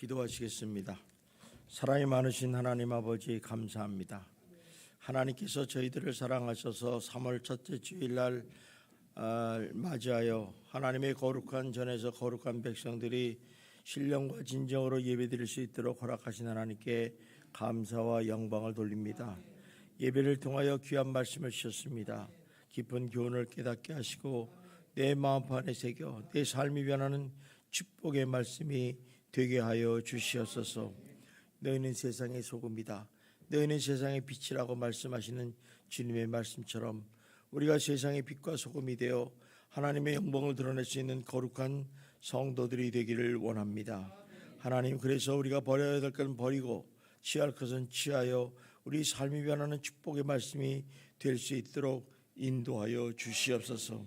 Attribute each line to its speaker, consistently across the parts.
Speaker 1: 기도하시겠습니다. 사랑이 많으신 하나님 아버지 감사합니다. 하나님께서 저희들을 사랑하셔서 3월 첫째 주일날 맞이하여 하나님의 거룩한 전에서 거룩한 백성들이 신령과 진정으로 예배드릴 수 있도록 허락하신 하나님께 감사와 영광을 돌립니다. 예배를 통하여 귀한 말씀을 주셨습니다. 깊은 교훈을 깨닫게 하시고 내 마음판에 새겨 내 삶이 변하는 축복의 말씀이 되게 하여 주시옵소서. 너희는 세상의 소금이다. 너희는 세상의 빛이라고 말씀하시는 주님의 말씀처럼 우리가 세상의 빛과 소금이 되어 하나님의 영광을 드러낼 수 있는 거룩한 성도들이 되기를 원합니다. 하나님, 그래서 우리가 버려야 될 것은 버리고 취할 것은 취하여 우리 삶이 변하는 축복의 말씀이 될 수 있도록 인도하여 주시옵소서.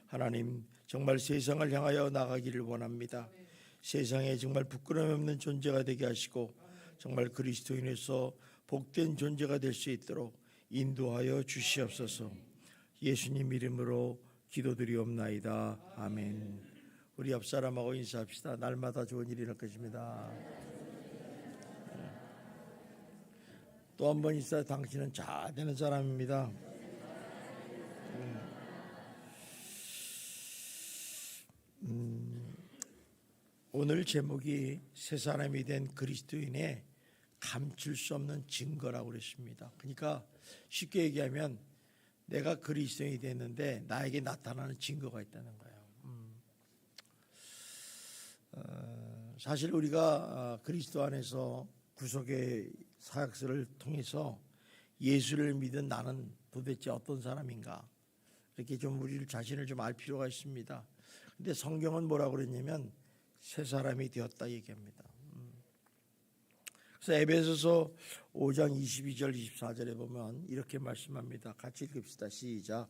Speaker 1: 하나님, 정말 세상을 향하여 나가기를 원합니다. 세상에 정말 부끄러움 없는 존재가 되게 하시고 정말 그리스도인에서 복된 존재가 될 수 있도록 인도하여 주시옵소서. 예수님 이름으로 기도드리옵나이다. 아멘. 우리 옆 사람하고 인사합시다. 날마다 좋은 일이 일어날 것입니다. 또 한 번 인사. 당신은 잘 되는 사람입니다. 오늘 제목이 새 사람이 된 그리스도인의 감출 수 없는 증거라고 그랬습니다. 그러니까 쉽게 얘기하면 내가 그리스도인이 됐는데 나에게 나타나는 증거가 있다는 거예요. 사실 우리가 그리스도 안에서 구속의 사역서를 통해서 예수를 믿은 나는 도대체 어떤 사람인가, 이렇게 좀 우리 자신을 좀 알 필요가 있습니다. 근데 성경은 뭐라고 그랬냐면 새 사람이 되었다 얘기합니다. 그래서 에베소서 5장 22절 24절에 보면 이렇게 말씀합니다. 같이 읽읍시다. 시작.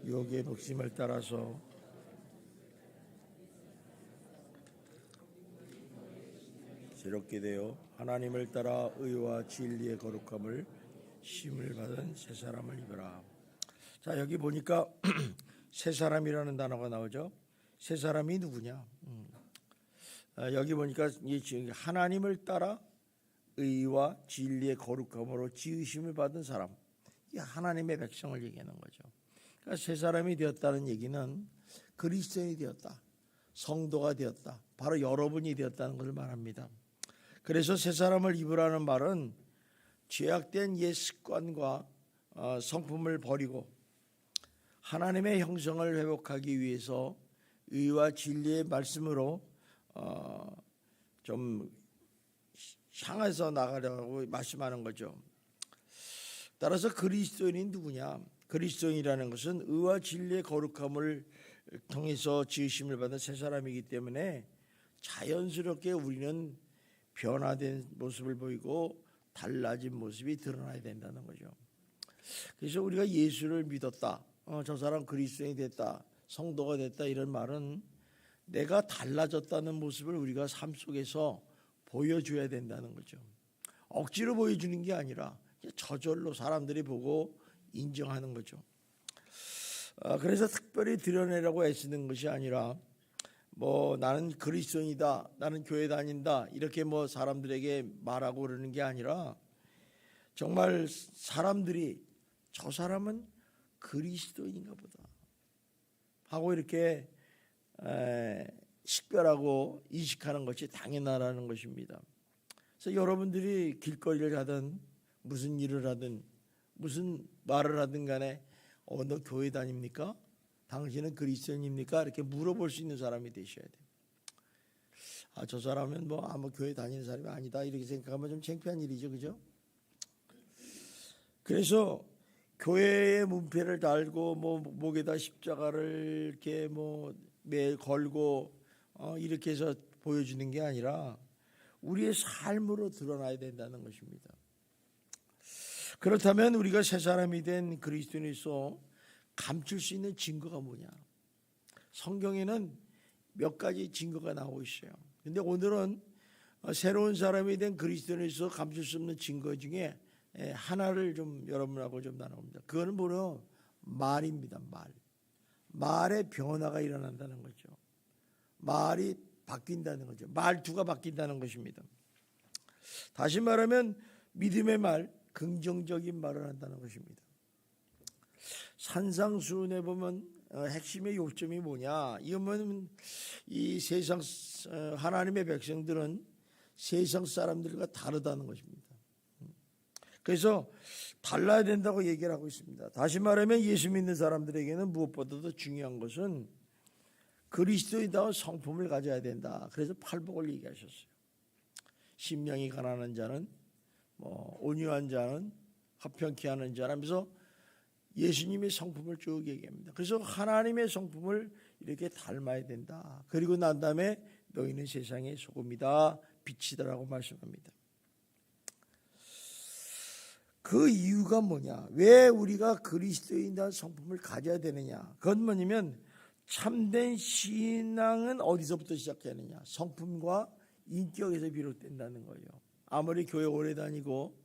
Speaker 1: 육의 목심을 따라서 새롭게 되어 하나님을 따라 의와 진리의 거룩함을 심을 받은 새 사람을 입으라. 자, 여기 보니까 새 사람이라는 단어가 나오죠. 새 사람이 누구냐? 여기 보니까 하나님을 따라 의와 진리의 거룩함으로 지으심을 받은 사람, 이 하나님의 백성을 얘기하는 거죠. 그러니까 새 사람이 되었다는 얘기는 그리스도인이 되었다, 성도가 되었다, 바로 여러분이 되었다는 것을 말합니다. 그래서 새 사람을 입으라는 말은 죄악된 옛 습관과 성품을 버리고 하나님의 형성을 회복하기 위해서 의와 진리의 말씀으로 좀 향해서 나가려고 말씀하는 거죠. 따라서 그리스도인이 누구냐? 그리스도인이라는 것은 의와 진리의 거룩함을 통해서 지으심을 받은 새 사람이기 때문에 자연스럽게 우리는 변화된 모습을 보이고 달라진 모습이 드러나야 된다는 거죠. 그래서 우리가 예수를 믿었다, 저 사람 그리스도인이 됐다, 성도가 됐다, 이런 말은 내가 달라졌다는 모습을 우리가 삶 속에서 보여줘야 된다는 거죠. 억지로 보여주는 게 아니라 저절로 사람들이 보고 인정하는 거죠. 그래서 특별히 드러내려고 애쓰는 것이 아니라 나는 그리스도인이다, 나는 교회 다닌다, 이렇게 사람들에게 말하고 그러는 게 아니라 정말 사람들이 저 사람은 그리스도인인가 보다 하고 이렇게 식별하고 인식하는 것이 당연하다는 것입니다. 그래서 여러분들이 길거리를 가든 무슨 일을 하든 무슨 말을 하든 간에 너 교회 다닙니까? 당신은 그리스도인입니까? 이렇게 물어볼 수 있는 사람이 되셔야 돼요. 저 사람은 교회 다니는 사람이 아니다, 이렇게 생각하면 좀 창피한 일이죠, 그죠? 그래서 교회의 문패를 달고 목에다 십자가를 이렇게 매일 걸고 이렇게 해서 보여주는 게 아니라 우리의 삶으로 드러나야 된다는 것입니다. 그렇다면 우리가 새 사람이 된 그리스도인으로서 감출 수 있는 증거가 뭐냐? 성경에는 몇 가지 증거가 나오고 있어요. 근데 오늘은 새로운 사람이 된 그리스도인으로서 감출 수 없는 증거 중에 하나를 좀 여러분하고 좀 나눠봅니다. 그거는 바로 말입니다. 말의 변화가 일어난다는 거죠. 말이 바뀐다는 거죠. 말투가 바뀐다는 것입니다. 다시 말하면 믿음의 말, 긍정적인 말을 한다는 것입니다. 산상수훈에 보면 핵심의 요점이 뭐냐? 이거는 이 세상 하나님의 백성들은 세상 사람들과 다르다는 것입니다. 그래서 달라야 된다고 얘기를 하고 있습니다. 다시 말하면 예수 믿는 사람들에게는 무엇보다도 중요한 것은 그리스도인다운 성품을 가져야 된다. 그래서 팔복을 얘기하셨어요. 심령이 가난한 자는 온유한 자는 화평케 하는 자라면서 예수님의 성품을 쭉 얘기합니다. 그래서 하나님의 성품을 이렇게 닮아야 된다. 그리고 난 다음에 너희는 세상의 소금이다, 빛이다라고 말씀합니다. 그 이유가 뭐냐? 왜 우리가 그리스도인다운 성품을 가져야 되느냐? 그건 뭐냐면 참된 신앙은 어디서부터 시작하느냐? 성품과 인격에서 비롯된다는 거예요. 아무리 교회 오래 다니고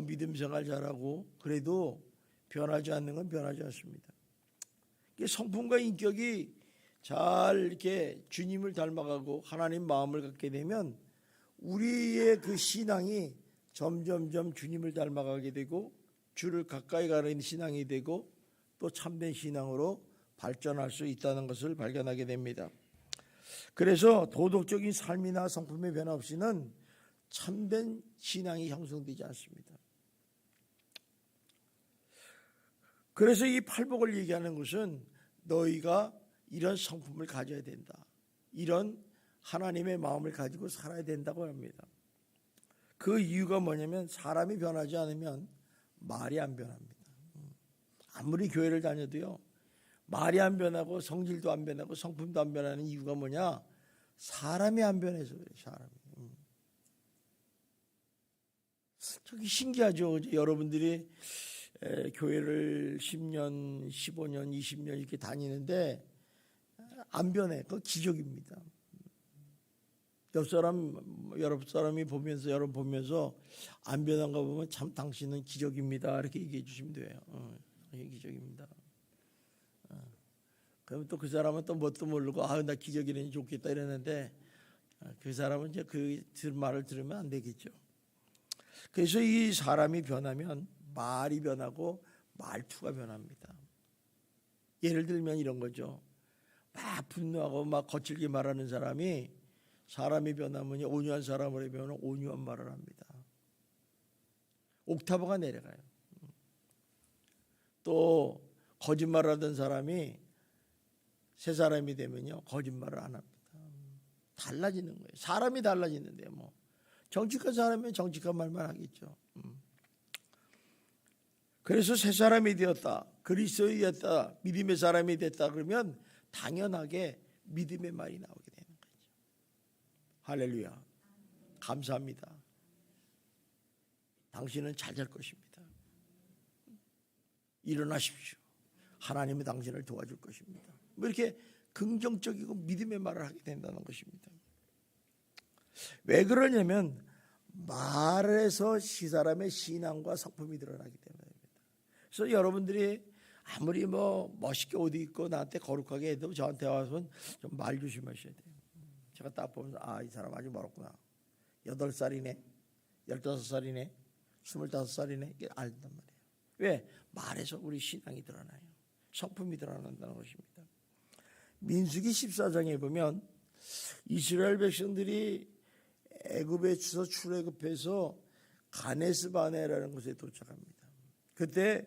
Speaker 1: 믿음 생활 잘하고 그래도 변하지 않는 건 변하지 않습니다. 성품과 인격이 잘 이렇게 주님을 닮아가고 하나님 마음을 갖게 되면 우리의 그 신앙이 점점점 주님을 닮아가게 되고 주를 가까이 가는 신앙이 되고 또 참된 신앙으로 발전할 수 있다는 것을 발견하게 됩니다. 그래서 도덕적인 삶이나 성품의 변화 없이는 참된 신앙이 형성되지 않습니다. 그래서 이 팔복을 얘기하는 것은 너희가 이런 성품을 가져야 된다. 이런 하나님의 마음을 가지고 살아야 된다고 합니다. 그 이유가 뭐냐면 사람이 변하지 않으면 말이 안 변합니다. 아무리 교회를 다녀도요. 말이 안 변하고 성질도 안 변하고 성품도 안 변하는 이유가 뭐냐? 사람이 안 변해서 그래요. 사람이. 저기 신기하죠. 여러분들이 교회를 10년, 15년, 20년 이렇게 다니는데 안 변해. 그거 기적입니다. 여러 사람이 보면서 여러분 보면서 안 변한 거 보면 참 당신은 기적입니다. 이렇게 얘기해 주시면 돼요. 이게 기적입니다. 그럼 또 그 사람은 또 뭣도 모르고 나 기적이라니 좋겠다 이랬는데 그 사람은 이제 그 말을 들으면 안 되겠죠. 그래서 이 사람이 변하면 말이 변하고 말투가 변합니다. 예를 들면 이런 거죠. 막 분노하고 막 거칠게 말하는 사람이 변하면 온유한 사람으로 변하면 온유한 말을 합니다. 옥타브가 내려가요. 또 거짓말하던 사람이 새 사람이 되면요 거짓말을 안 합니다. 달라지는 거예요. 사람이 달라지는데 정직한 사람이면 정직한 말만 하겠죠. 그래서 새 사람이 되었다, 그리스도였다, 믿음의 사람이 됐다 그러면 당연하게 믿음의 말이 나오게 되는 거죠. 할렐루야. 감사합니다. 당신은 잘 될 것입니다. 일어나십시오. 하나님은 당신을 도와줄 것입니다. 이렇게 긍정적이고 믿음의 말을 하게 된다는 것입니다. 왜 그러냐면 말에서 사람의 신앙과 성품이 드러나기 때문입니다. 그래서 여러분들이 아무리 멋있게 옷 입고 나한테 거룩하게 해도 저한테 와서 좀 말 조심하셔야 돼요. 제가 딱 보면서 이 사람 아직 멀었구나. 8살이네, 15살이네, 25살이네 이게 알단 말이에요. 왜? 말에서 우리 신앙이 드러나요. 성품이 드러난다는 것입니다. 민수기 14장에 보면 이스라엘 백성들이 애굽에서 출애굽해서 가네스 바네라는 곳에 도착합니다. 그때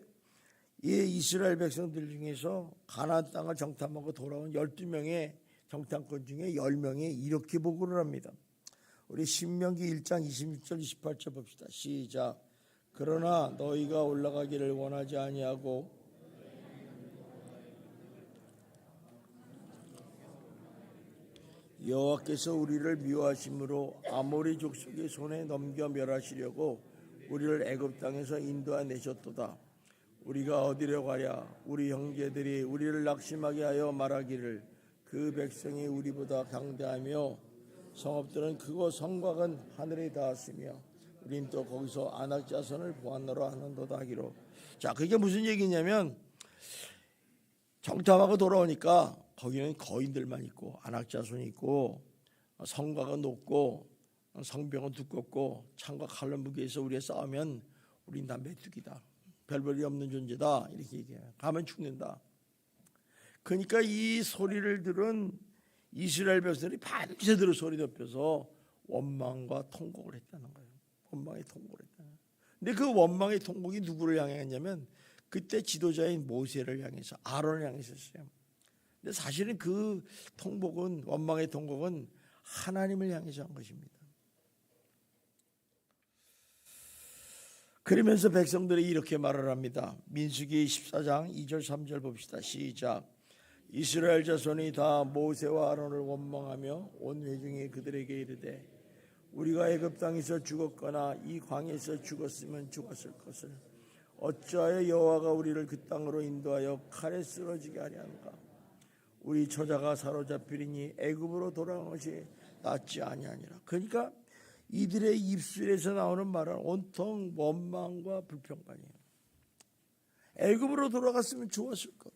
Speaker 1: 이 이스라엘 백성들 중에서 가나안 땅을 정탐하고 돌아온 12명의 정탐꾼 중에 10명이 이렇게 보고를 합니다. 우리 신명기 1장 26절 28절 봅시다. 시작. 그러나 너희가 올라가기를 원하지 아니하고 여호와께서 우리를 미워하심으로 아모리 족속의 손에 넘겨 멸하시려고 우리를 애굽 땅에서 인도하내셨도다. 우리가 어디로 가랴? 우리 형제들이 우리를 낙심하게 하여 말하기를 그 백성이 우리보다 강대하며 성읍들은 크고 성곽은 하늘에 닿았으며 우린 또 거기서 아낙 자손을 보았노라 하는도다 하기로. 자, 그게 무슨 얘기냐면 정탐하고 돌아오니까 거기는 거인들만 있고 아낙 자손이 있고 성곽은 높고 성벽은 두껍고 창과 칼로 무기에서 우리가 싸우면 우린 다 메뚜기다. 별볼이 없는 존재다. 이렇게 얘기해요. 가면 죽는다. 그러니까 이 소리를 들은 이스라엘 백성들이 밤새도록 소리 덮여서 원망과 통곡을 했다는 거예요. 원망의 통곡을 했다는 거예요. 근데 그 원망의 통곡이 누구를 향했냐면 그때 지도자인 모세를 향해서 아론을 향했었어요. 근데 사실은 그 통곡은 원망의 통곡은 하나님을 향해서 한 것입니다. 그러면서 백성들이 이렇게 말을 합니다. 민수기 14장 2절 3절 봅시다. 시작. 이스라엘 자손이 다 모세와 아론을 원망하며 온 회중이 그들에게 이르되 우리가 애굽 땅에서 죽었거나 이 광야에서 죽었으면 죽었을 것을 어찌하여 여호와가 우리를 그 땅으로 인도하여 칼에 쓰러지게 하려는가. 우리 처자가 사로잡히리니 애굽으로 돌아간 것이 낫지 아니하니라. 그러니까 이들의 입술에서 나오는 말은 온통 원망과 불평만이에요. 애굽으로 돌아갔으면 좋았을 것.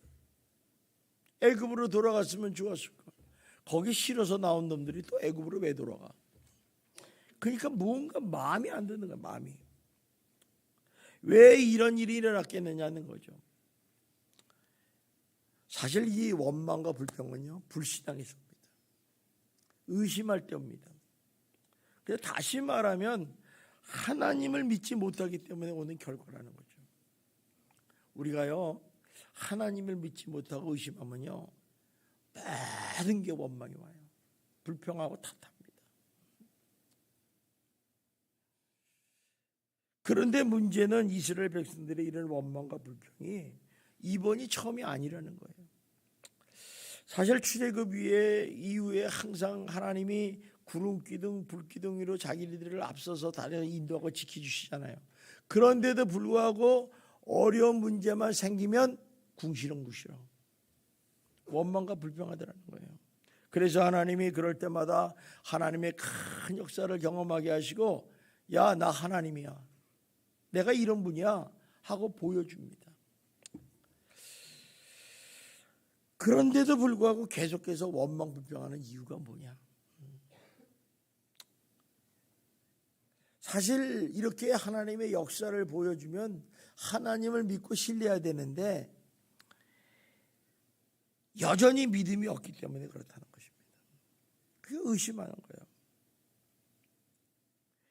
Speaker 1: 애굽으로 돌아갔으면 좋았을 것. 거기 싫어서 나온 놈들이 또 애굽으로 왜 돌아가? 그러니까 뭔가 마음이 안 드는 거야. 마음이. 왜 이런 일이 일어났겠느냐는 거죠. 사실 이 원망과 불평은요, 불신앙에서입니다. 의심할 때입니다. 그래서 다시 말하면 하나님을 믿지 못하기 때문에 오는 결과라는 거죠. 우리가요, 하나님을 믿지 못하고 의심하면요, 모든 게 원망이 와요. 불평하고 탓합니다. 그런데 문제는 이스라엘 백성들의 이런 원망과 불평이 이번이 처음이 아니라는 거예요. 사실 출애굽 이후에 항상 하나님이 구름 기둥, 불 기둥 위로 자기들을 앞서서 다른 인도하고 지켜주시잖아요. 그런데도 불구하고 어려운 문제만 생기면 궁시렁궁시렁 원망과 불평하더라는 거예요. 그래서 하나님이 그럴 때마다 하나님의 큰 역사를 경험하게 하시고 야, 나 하나님이야. 내가 이런 분이야 하고 보여줍니다. 그런데도 불구하고 계속해서 원망 불평하는 이유가 뭐냐? 사실 이렇게 하나님의 역사를 보여주면 하나님을 믿고 신뢰해야 되는데 여전히 믿음이 없기 때문에 그렇다는 것입니다. 그게 의심하는 거예요.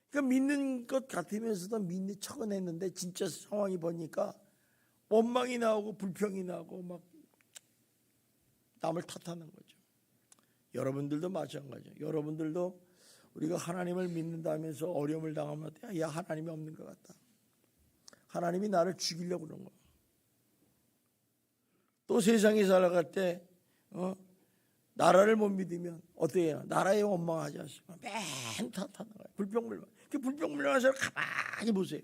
Speaker 1: 그러니까 믿는 것 같으면서도 믿는 척은 했는데 진짜 상황이 보니까 원망이 나오고 불평이 나오고 막 남을 탓하는 거죠. 여러분들도 마찬가지예요. 여러분들도 우리가 하나님을 믿는다면서 어려움을 당하면 야, 하나님이 없는 것 같다. 하나님이 나를 죽이려고 그런 거야. 또 세상에 살아갈 때 나라를 못 믿으면 어떻게 해요? 나라에 원망하지 않습니까? 맨 탓하는 거예요. 불평불만. 그 불평불만한 사람 가만히 보세요.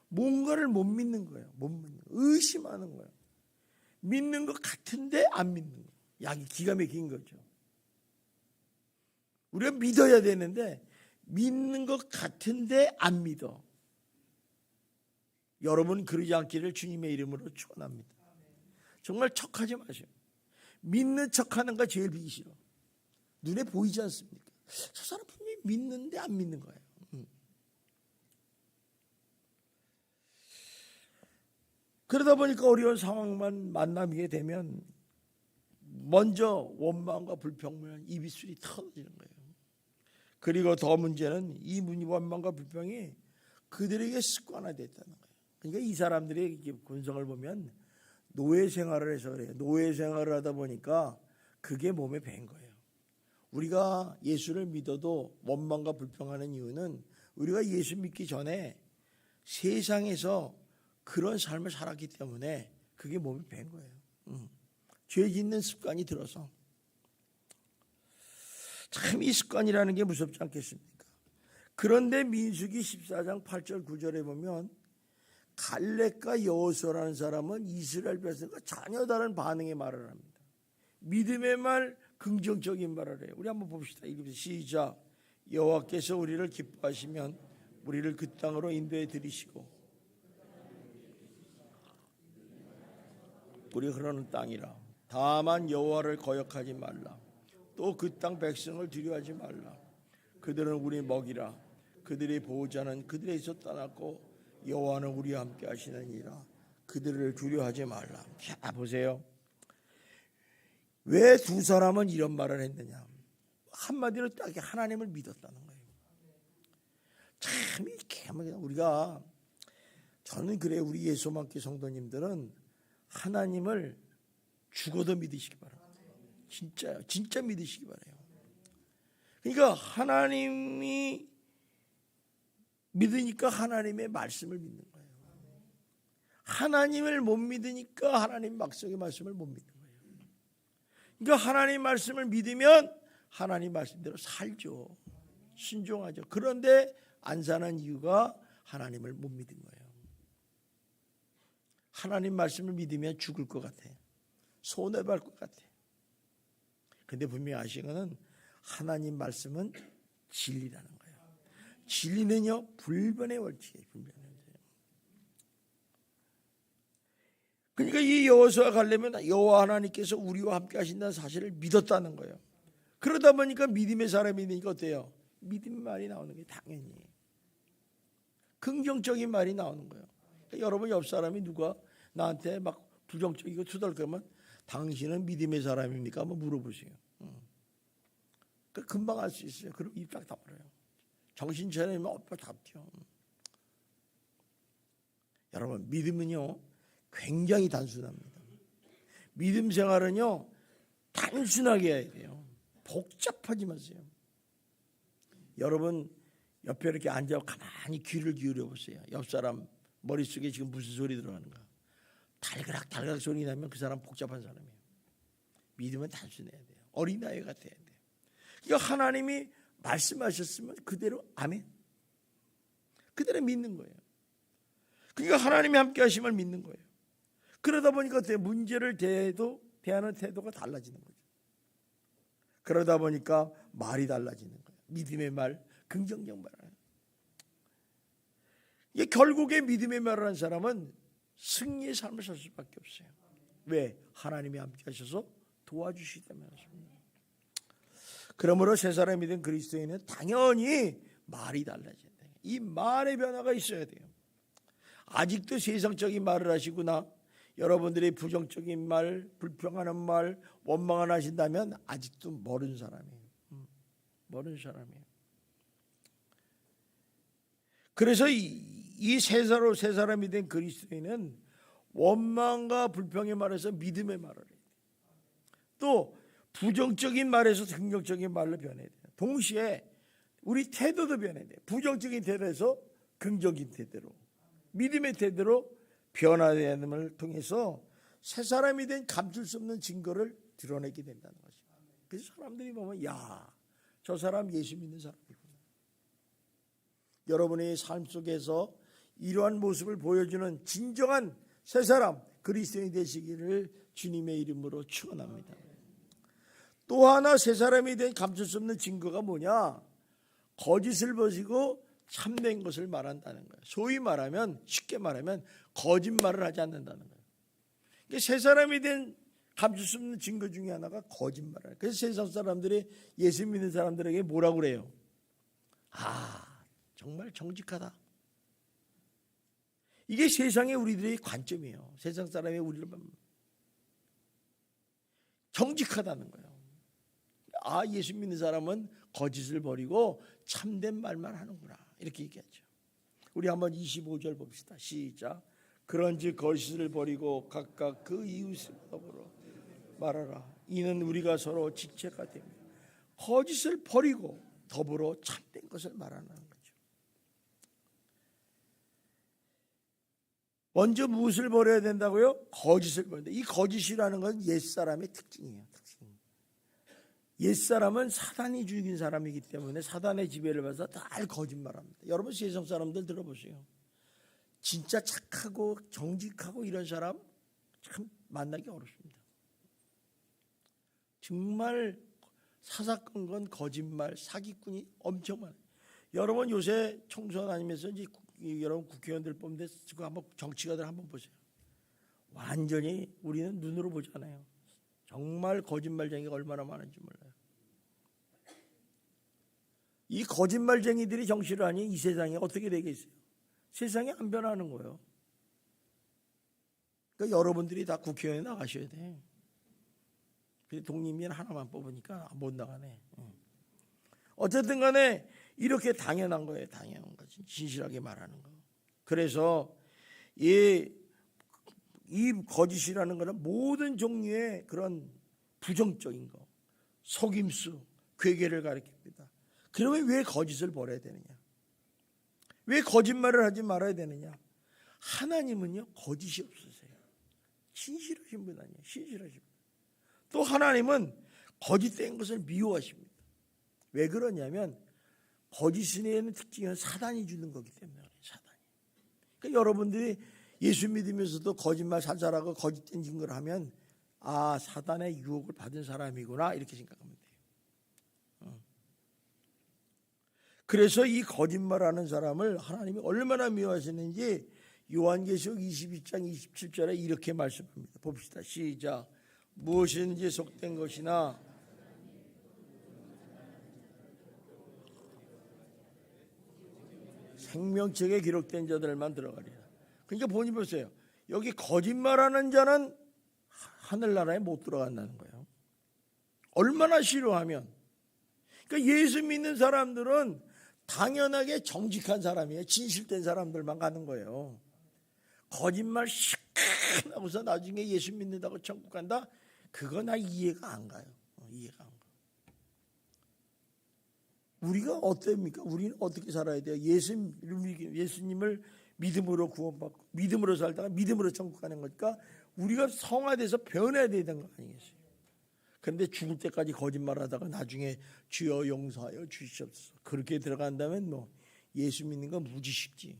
Speaker 1: 뭔가를 못 믿는 거예요. 못 믿는 거예요. 의심하는 거예요. 믿는 것 같은데 안 믿는 거예요. 약이 기가 막힌 거죠. 우리가 믿어야 되는데 믿는 것 같은데 안 믿어. 여러분 그러지 않기를 주님의 이름으로 축원합니다. 정말 척하지 마세요. 믿는 척하는 거 제일 비기 싫어. 눈에 보이지 않습니까? 저 사람 분명히 믿는데 안 믿는 거예요. 그러다 보니까 어려운 상황만 만나게 되면 먼저 원망과 불평만 입술이 터지는 거예요. 그리고 더 문제는 이 원망과 불평이 그들에게 습관화됐다는 거예요. 그러니까 이 사람들의 본성을 보면 노예 생활을 해서 그래요. 노예 생활을 하다 보니까 그게 몸에 밴 거예요. 우리가 예수를 믿어도 원망과 불평하는 이유는 우리가 예수 믿기 전에 세상에서 그런 삶을 살았기 때문에 그게 몸에 밴 거예요. 죄 짓는 습관이 들어서. 참 이 습관이라는 게 무섭지 않겠습니까? 그런데 민수기 14장 8절 9절에 보면 갈렙과 여호수아라는 사람은 이스라엘 백성과 전혀 다른 반응의 말을 합니다. 믿음의 말, 긍정적인 말을 해요. 우리 한번 봅시다. 읽읍시다. 시작. 여호와께서 우리를 기뻐하시면 우리를 그 땅으로 인도해 들이시고 우리 흐르는 땅이라. 다만 여호와를 거역하지 말라. 또 그 땅 백성을 두려워하지 말라. 그들은 우리 먹이라. 그들의 보호자는 그들에게서 떠났고 여호와는 우리와 함께 하시느니라. 그들을 두려워하지 말라. 자, 보세요. 왜 두 사람은 이런 말을 했느냐? 한마디로 딱 하나님을 믿었다는 거예요. 참 이렇게 우리가, 저는 그래요. 우리 예수만교 성도님들은 하나님을 죽어도 믿으시기 바랍니다. 진짜요. 진짜 믿으시기 바라요. 그러니까 하나님이 믿으니까 하나님의 말씀을 믿는 거예요. 하나님을 못 믿으니까 하나님 막성의 말씀을 못 믿는 거예요. 그러니까 하나님 말씀을 믿으면 하나님 말씀대로 살죠. 순종하죠. 그런데 안 사는 이유가 하나님을 못 믿은 거예요. 하나님 말씀을 믿으면 죽을 것 같아. 손해볼 것 같아. 근데 분명히 아시는 것은 하나님 말씀은 진리라는 거예요. 진리는요, 불변의 원칙이에요. 불변의 원칙. 그러니까 이 여호수아가 가려면 여호와 하나님께서 우리와 함께 하신다는 사실을 믿었다는 거예요. 그러다 보니까 믿음의 사람이 되니까 어때요? 믿음의 말이 나오는 게 당연히 긍정적인 말이 나오는 거예요. 그러니까 여러분 옆 사람이 누가 나한테 막 부정적이고 투덜거리면 당신은 믿음의 사람입니까? 한번 물어보세요. 금방 알 수 있어요. 그럼 입 딱 다물어요. 정신 차리면 오빠 답죠. 여러분, 믿음은요 굉장히 단순합니다. 믿음 생활은요 단순하게 해야 돼요. 복잡하지 마세요. 여러분 옆에 이렇게 앉아 가만히 귀를 기울여 보세요. 옆 사람 머릿속에 지금 무슨 소리 들어가는가. 달그락 달그락 소리 나면 그 사람 복잡한 사람이에요. 믿음은 단순해야 돼요. 어린아이 같아야 돼요. 그러니까 하나님이 말씀하셨으면 그대로 아멘. 그대로 믿는 거예요. 그러니까 하나님이 함께 하심을 믿는 거예요. 그러다 보니까 문제를 대하는 태도가 달라지는 거죠. 그러다 보니까 말이 달라지는 거예요. 믿음의 말, 긍정적 말을. 이게 결국에 믿음의 말을 한 사람은 승리의 삶을 살 수밖에 없어요. 왜? 하나님이 함께 하셔서 도와주시기 때문에. 그러므로 새 사람이 된 그리스도인은 당연히 말이 달라져야 돼요. 이 말의 변화가 있어야 돼요. 아직도 세상적인 말을 하시구나, 여러분들이 부정적인 말, 불평하는 말, 원망을 하신다면 아직도 모르는 사람이에요. 모르는 사람이에요. 그래서 이 새 사람이 된 그리스도인은 원망과 불평의 말에서 믿음의 말을 해요. 또 부정적인 말에서 긍정적인 말로 변해야 돼요. 동시에 우리 태도도 변해야 돼요. 부정적인 태도에서 긍정적인 태도로, 믿음의 태도로 변화됨을 통해서 새 사람이 된 감출 수 없는 증거를 드러내게 된다는 거죠. 그래서 사람들이 보면 야, 저 사람 예수 믿는 사람이구나. 여러분의 삶 속에서 이러한 모습을 보여주는 진정한 새 사람 그리스도인이 되시기를 주님의 이름으로 축원합니다. 또 하나 새 사람이 된 감출 수 없는 증거가 뭐냐? 거짓을 버리고 참된 것을 말한다는 거예요. 소위 말하면, 쉽게 말하면 거짓말을 하지 않는다는 거예요. 그러니까 새 사람이 된 감출 수 없는 증거 중에 하나가 거짓말이에요. 그래서 세상 사람들이 예수 믿는 사람들에게 뭐라고 그래요? 아, 정말 정직하다. 이게 세상의 우리들의 관점이에요. 세상 사람이 우리를 정직하다는 거예요. 아, 예수 믿는 사람은 거짓을 버리고 참된 말만 하는구나, 이렇게 얘기하죠. 우리 한번 25절 봅시다. 시작. 그런즉 거짓을 버리고 각각 그 이웃을 더불어 말하라. 이는 우리가 서로 직책가 됩니다. 거짓을 버리고 더불어 참된 것을 말하는 거죠. 먼저 무엇을 버려야 된다고요? 거짓을 버려야 된다. 이 거짓이라는 건 옛사람의 특징이에요. 옛사람은 사단이 죽인 사람이기 때문에 사단의 지배를 받아서 다 거짓말합니다. 여러분 세상 사람들 들어보세요. 진짜 착하고 정직하고 이런 사람 참 만나기 어렵습니다. 정말 사사건건 거짓말, 사기꾼이 엄청 많아요. 여러분 요새 총선 다니면서 이제 여러분 국회의원들 뽑는데 지금 한번 정치가들 한번 보세요. 완전히 우리는 눈으로 보잖아요. 정말 거짓말쟁이가 얼마나 많은지 몰라요. 이 거짓말쟁이들이 정치를 하니 이 세상이 어떻게 되겠어요? 세상이 안 변하는 거예요. 그러니까 여러분들이 다 국회의원에 나가셔야 돼. 독립민 하나만 뽑으니까 못 나가네. 어쨌든 간에 이렇게 당연한 거예요. 당연한 거지. 진실하게 말하는 거. 그래서 이 거짓이라는 거는 모든 종류의 그런 부정적인 거, 속임수, 괴계를 가리킵니다. 그러면 왜 거짓을 버려야 되느냐? 왜 거짓말을 하지 말아야 되느냐? 하나님은요, 거짓이 없으세요. 신실하신 분 아니에요. 신실하신 분. 또 하나님은 거짓된 것을 미워하십니다. 왜 그러냐면 거짓에는 특징은 사단이 주는 거기 때문에. 사단이. 그러니까 여러분들이 예수 믿으면서도 거짓말 살살하고 거짓된 증거를 하면 아, 사단의 유혹을 받은 사람이구나 이렇게 생각하면 돼요. 그래서 이 거짓말하는 사람을 하나님이 얼마나 미워하시는지 요한계시록 22장 27절에 이렇게 말씀합니다. 봅시다. 시작. 무엇이든지 속된 것이나 생명책에 기록된 자들만 들어가리라. 그러니까 보니 보세요. 여기 거짓말하는 자는 하늘나라에 못 들어간다는 거예요. 얼마나 싫어하면. 그러니까 예수 믿는 사람들은 당연하게 정직한 사람이에요. 진실된 사람들만 가는 거예요. 거짓말 시큰하고서 나중에 예수 믿는다고 천국 간다? 그거 나 이해가 안 가요. 이해가 안 가. 우리가 어떻습니까? 우리는 어떻게 살아야 돼요? 예수님을 믿음으로 구원받고 믿음으로 살다가 믿음으로 천국 가는 거니까 우리가 성화돼서 변해야 되는 거 아니겠어요? 그런데 죽을 때까지 거짓말하다가 나중에 주여 용서하여 주시옵소서 그렇게 들어간다면 뭐 예수 믿는 건 무지식지.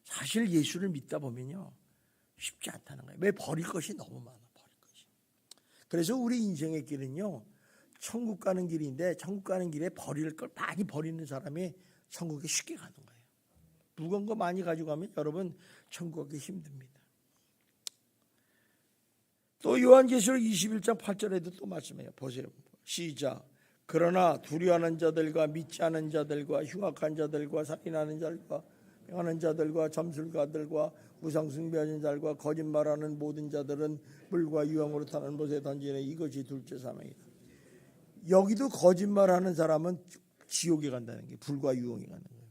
Speaker 1: 사실 예수를 믿다 보면요 쉽지 않다는 거예요. 왜? 버릴 것이 너무 많아. 버릴 것이. 그래서 우리 인생의 길은요 천국 가는 길인데 천국 가는 길에 버릴 걸 많이 버리는 사람이 천국에 쉽게 가는 거예요. 무거운 거 많이 가지고 가면 여러분 천국 가기 힘듭니다. 또 요한계시록 21장 8절에도 또 말씀해요. 보세요. 시작. 그러나 두려워하는 자들과 믿지 않은 자들과 흉악한 자들과 살인하는 자들과 행하는 자들과 점술가들과 우상 숭배하는 자들과 거짓말하는 모든 자들은 물과 유황으로 타는 못에 던지는 이것이 둘째 사망이다. 여기도 거짓말하는 사람은 지옥에 간다는 게 불과 유황에 가는 거예요.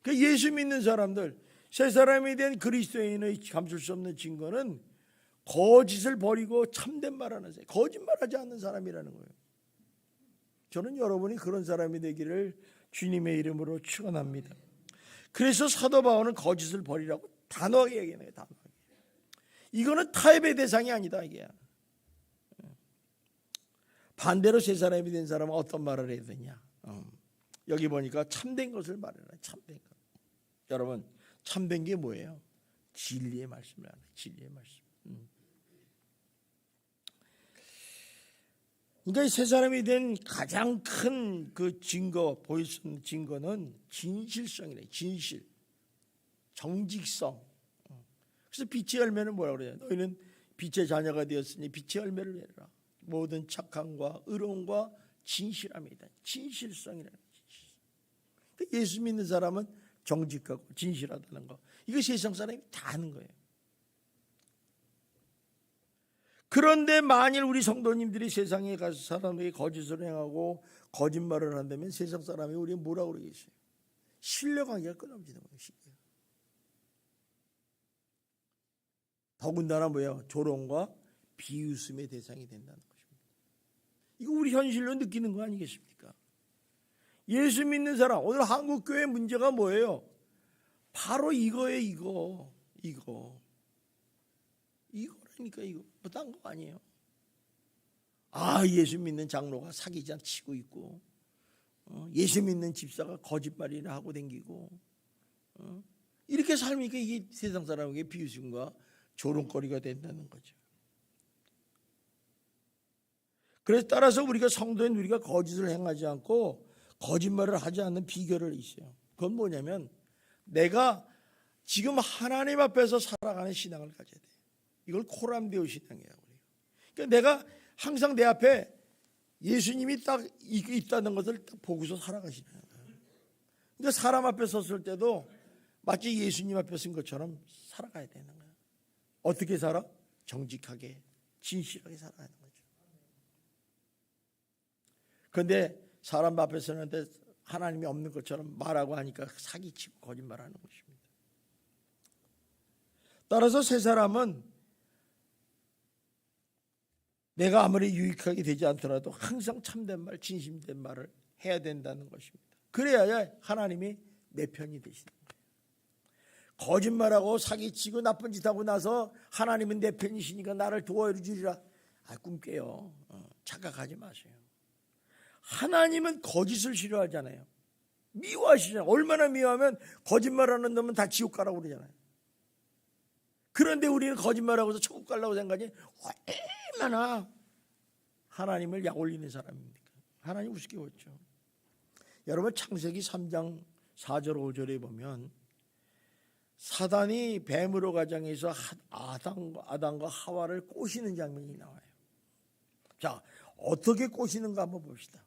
Speaker 1: 그러니까 예수 믿는 사람들 새 사람이 된 그리스도인의 감출 수 없는 증거는 거짓을 버리고 참된 말하는 사람, 거짓말하지 않는 사람이라는 거예요. 저는 여러분이 그런 사람이 되기를 주님의 이름으로 축원합니다. 그래서 사도 바울은 거짓을 버리라고 단호하게 얘기해요. 단호하게. 이거는 타협의 대상이 아니다 이게. 반대로 새 사람이 된 사람은 어떤 말을 해야 되냐? 여기 보니까 참된 것을 말해라. 참된 것. 여러분 참된 게 뭐예요? 진리의 말씀을 하는 진리의 말씀. 그러니까 새 사람이 된 가장 큰 그 증거, 보일 수 있는 증거는 진실성이래. 진실, 정직성. 그래서 빛의 열매는 뭐라고 그래요? 너희는 빛의 자녀가 되었으니 빛의 열매를 내라. 모든 착함과 의로움과 진실함이다. 진실성이라는 진실. 예수 믿는 사람은 정직하고 진실하다는 거. 이거 세상 사람이 다 아는 거예요. 그런데 만일 우리 성도님들이 세상에 가서 사람에게 거짓을 행하고 거짓말을 한다면 세상 사람이 우리가 뭐라고 그러겠어요? 신뢰관계가 끊어지는 거예요. 더군다나 뭐예요? 조롱과 비웃음의 대상이 된다는 것입니다. 이거 우리 현실로 느끼는 거 아니겠습니까? 예수 믿는 사람, 오늘 한국교회 문제가 뭐예요? 바로 이거예요. 이거라니까 이거. 뭐 딴 거 아니에요. 아, 예수 믿는 장로가 사기장 치고 있고, 예수 믿는 집사가 거짓말이나 하고 다니고, 이렇게 살니까 이게 세상 사람에게 비웃음과 조롱거리가 된다는 거죠. 그래서 따라서 우리가 성도인 우리가 거짓을 행하지 않고 거짓말을 하지 않는 비결을 있어요. 그건 뭐냐면 내가 지금 하나님 앞에서 살아가는 신앙을 가져야 돼요. 이걸 코람데오 신앙이라고 해요. 그러니까 내가 항상 내 앞에 예수님이 딱 있다는 것을 딱 보고서 살아가시는 거예요. 그러니까 사람 앞에 섰을 때도 마치 예수님 앞에 선 것처럼 살아가야 되는 거예요. 어떻게 살아? 정직하게, 진실하게 살아가는 거죠. 그런데 사람 앞에 서는데 하나님이 없는 것처럼 말하고 하니까 사기치고 거짓말하는 것입니다. 따라서 세 사람은 내가 아무리 유익하게 되지 않더라도 항상 참된 말, 진심된 말을 해야 된다는 것입니다. 그래야 하나님이 내 편이 되시는 거예요. 거짓말하고 사기치고 나쁜 짓 하고 나서 하나님은 내 편이시니까 나를 도와주리라. 꿈 깨요. 착각하지 마세요. 하나님은 거짓을 싫어하잖아요. 미워하시잖아요. 얼마나 미워하면 거짓말하는 놈은 다 지옥 가라고 그러잖아요. 그런데 우리는 거짓말하고서 천국 가려고 생각하니 얼마나 하나님을 약 올리는 사람입니까? 하나님 우습게 보죠. 여러분 창세기 3장 4절 5절에 보면 사단이 뱀으로 가정해서 아담과 하와를 꼬시는 장면이 나와요. 자, 어떻게 꼬시는가 한번 봅시다.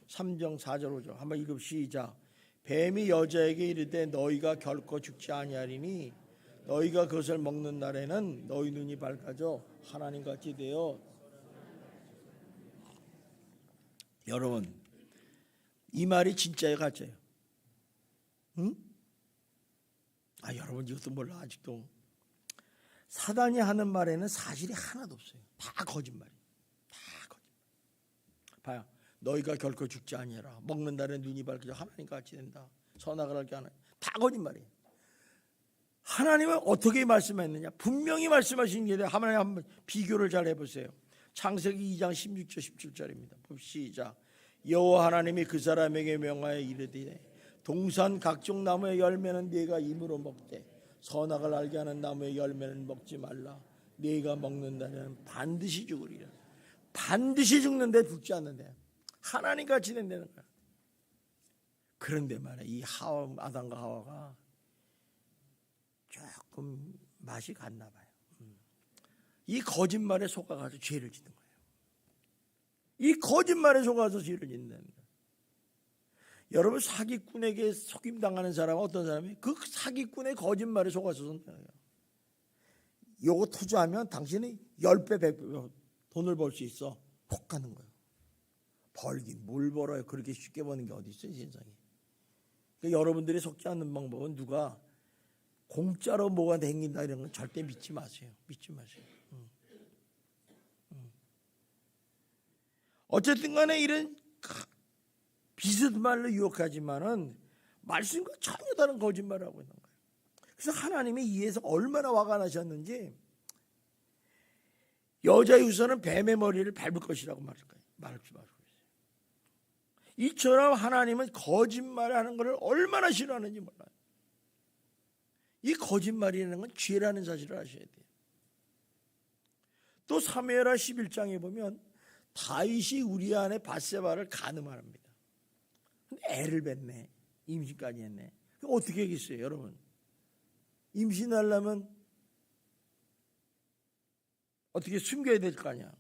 Speaker 1: 3장 4절 5절 한번 읽읍시다. 뱀이 여자에게 이르되 너희가 결코 죽지 아니하리니 너희가 그것을 먹는 날에는 너희 눈이 밝아져 하나님같이 되어. 여러분 이 말이 진짜예요, 가짜예요? 응? 여러분 이것도 몰라. 아직도 사단이 하는 말에는 사실이 하나도 없어요. 다 거짓말이에요. 다 거짓말. 봐요. 너희가 결코 죽지 아니하라. 먹는 날에 눈이 밝아져 하나님같이 된다. 선악을 알게 하나. 다 거짓말이에요. 하나님은 어떻게 말씀했느냐? 분명히 말씀하신 게 하나님 한번 비교를 잘 해보세요. 창세기 2장 16절 17절입니다. 시작. 여호와 하나님이 그 사람에게 명하여 이르되 동산 각종 나무의 열매는 네가 임으로 먹되 선악을 알게 하는 나무의 열매는 먹지 말라. 네가 먹는 날에는 반드시 죽으리라. 반드시 죽는데 죽지 않는데 하나님같이 된다는 거야. 그런데 말이야, 이 아담과 하와가 조금 맛이 갔나 봐요. 이 거짓말에 속아가지고 죄를 짓는 거예요. 이 거짓말에 속아서 죄를 짓는다는 거예요. 여러분 사기꾼에게 속임당하는 사람은 어떤 사람이? 그 사기꾼의 거짓말에 속아서 속는 거예요. 요거 투자하면 당신이 10배 100배 돈을 벌 수 있어. 톡 가는 거예요. 벌긴 뭘 벌어요. 그렇게 쉽게 버는 게 어디 있어요, 세상에. 그러니까 여러분들이 속지 않는 방법은 누가 공짜로 뭐가 댕긴다 이런 건 절대 믿지 마세요. 믿지 마세요. 어쨌든 간에 이런 비슷말로 유혹하지만은 말씀과 전혀 다른 거짓말을 하고 있는 거예요. 그래서 하나님이 이에서 얼마나 화가 나셨는지 여자의 후손은 뱀의 머리를 밟을 것이라고 말할 거예요. 말하고 있어요. 이처럼 하나님은 거짓말하는 것을 얼마나 싫어하는지 몰라요. 이 거짓말이라는 건 죄라는 사실을 아셔야 돼요. 또 사무엘하 11장에 보면 다윗이 우리아 안에 밧세바를 간음합니다. 근데 애를 뱉네. 임신까지 했네. 어떻게 하겠어요, 여러분? 임신하려면 어떻게 숨겨야 될 거 아니야.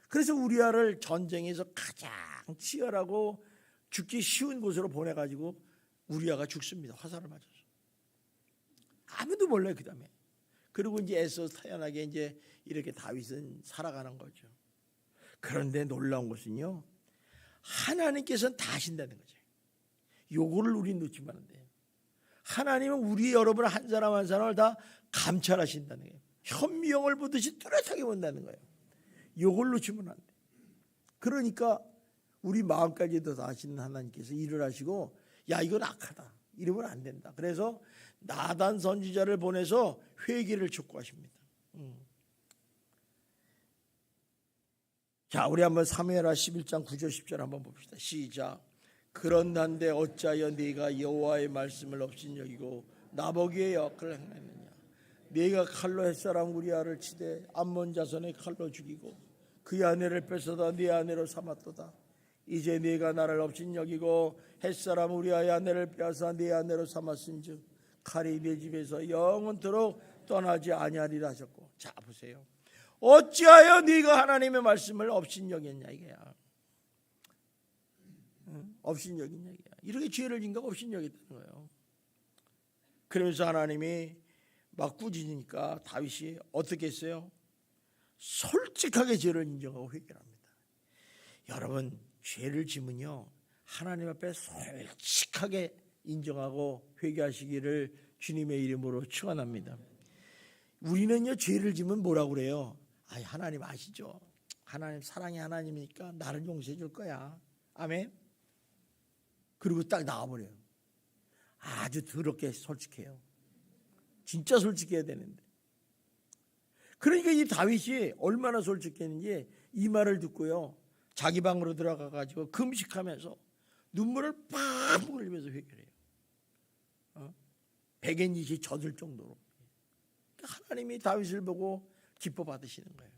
Speaker 1: 그래서 우리아를 전쟁에서 가장 치열하고 죽기 쉬운 곳으로 보내가지고 우리아가 죽습니다. 화살을 맞아서. 아무도 몰라요, 그 다음에. 그리고 이제 애써 태연하게 이제 이렇게 다윗은 살아가는 거죠. 그런데 놀라운 것은요, 하나님께서는 다 하신다는 거죠. 요거를 우리는 놓치면 안 돼요. 하나님은 우리 여러분 한 사람 한 사람을 다 감찰하신다는 거예요. 현미경을 보듯이 뚜렷하게 본다는 거예요. 요걸 놓치면 안 돼요. 그러니까 우리 마음까지도 다 아시는 하나님께서 일을 하시고, 야 이건 악하다, 이러면 안 된다. 그래서 나단 선지자를 보내서 회개를 촉구하십니다. 자, 우리 한번 사무엘하 11장 9절 10절 한번 봅시다. 시작. 그런단데 어찌하여 네가 여호와의 말씀을 없인 여기고 나보기의 역을 행했느냐. 네가 칼로 햇사람 우리아를 치되 암몬 자손의 칼로 죽이고 그의 아내를 뺏어다 네 아내로 삼았도다. 이제 네가 나를 없인 여기고 햇사람 우리아의 아내를 빼앗아 네 아내로 삼았은즉 칼이 네 집에서 영원토록 떠나지 아니하리라 하셨고. 자 보세요. 어찌하여 네가 하나님의 말씀을 없인 여겼냐 이거야. 업신여긴 얘기야. 이렇게 죄를 진가 업신여겼다는 거예요. 그러면서 하나님이 막 꾸짖으니까 다윗이 어떻게 했어요? 솔직하게 죄를 인정하고 회개합니다. 여러분, 죄를 지면요 하나님 앞에 솔직하게 인정하고 회개하시기를 주님의 이름으로 축원합니다. 우리는요 죄를 지면 뭐라고 그래요? 하나님 아시죠? 하나님 사랑의 하나님이니까 나를 용서해 줄 거야. 아멘. 그리고 딱 나와버려요. 아주 더럽게 솔직해요. 진짜 솔직해야 되는데. 그러니까 이 다윗이 얼마나 솔직했는지 이 말을 듣고요 자기 방으로 들어가 가지고 금식하면서 눈물을 팍 흘리면서 회개해요. 백엔짓이 젖을 정도로. 하나님이 다윗을 보고 기뻐 받으시는 거예요.